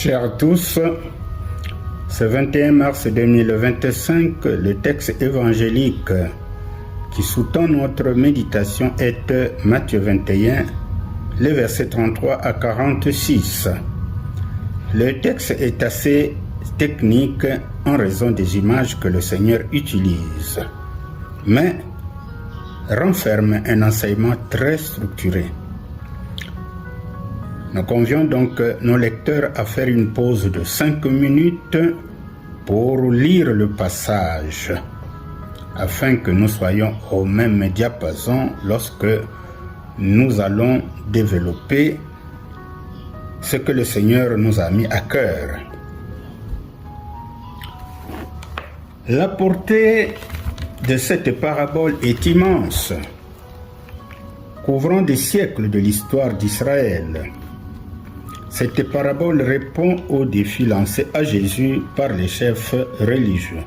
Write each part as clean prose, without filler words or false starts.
Chers à tous, ce 21 mars 2025, le texte évangélique qui sous-tend notre méditation est Matthieu 21, les versets 33 à 46. Le texte est assez technique en raison des images que le Seigneur utilise, mais renferme un enseignement très structuré. Nous convions donc nos lecteurs à faire une pause de 5 minutes pour lire le passage, afin que nous soyons au même diapason lorsque nous allons développer ce que le Seigneur nous a mis à cœur. La portée de cette parabole est immense, couvrant des siècles de l'histoire d'Israël. Cette parabole répond aux défis lancés à Jésus par les chefs religieux.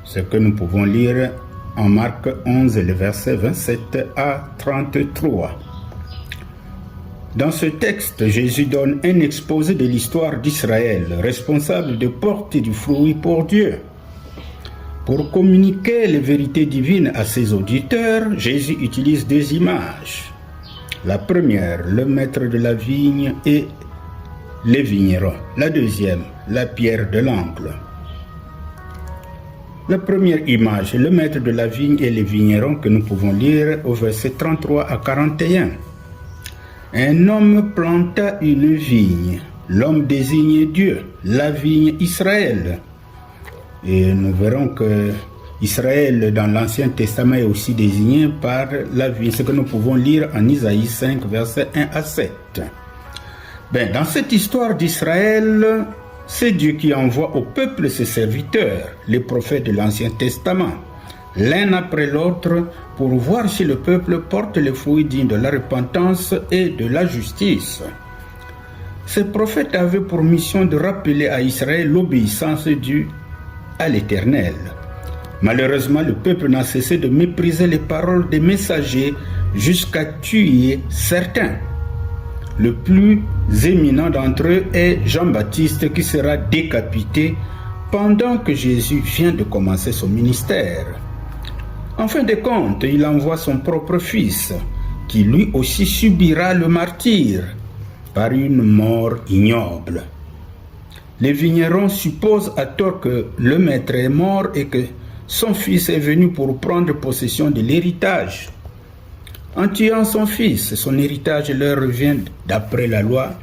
Ce que nous pouvons lire en Marc 11, les versets 27 à 33. Dans ce texte, Jésus donne un exposé de l'histoire d'Israël, responsable de porter du fruit pour Dieu. Pour communiquer les vérités divines à ses auditeurs, Jésus utilise deux images. La première, le maître de la vigne et les vignerons. La deuxième, la pierre de l'angle. La première image, le maître de la vigne et les vignerons que nous pouvons lire au verset 33 à 41. Un homme planta une vigne. L'homme désigne Dieu, la vigne Israël. Et nous verrons que Israël dans l'Ancien Testament est aussi désigné par la vigne, ce que nous pouvons lire en Isaïe 5, versets 1 à 7. Dans cette histoire d'Israël, c'est Dieu qui envoie au peuple ses serviteurs, les prophètes de l'Ancien Testament, l'un après l'autre, pour voir si le peuple porte les fruits dignes de la repentance et de la justice. Ces prophètes avaient pour mission de rappeler à Israël l'obéissance due à l'Éternel. Malheureusement, le peuple n'a cessé de mépriser les paroles des messagers jusqu'à tuer certains. Le plus éminent d'entre eux est Jean-Baptiste qui sera décapité pendant que Jésus vient de commencer son ministère. En fin de compte, il envoie son propre fils, qui lui aussi subira le martyre par une mort ignoble. Les vignerons supposent à tort que le maître est mort et que son fils est venu pour prendre possession de l'héritage. En tuant son fils, son héritage leur revient d'après la loi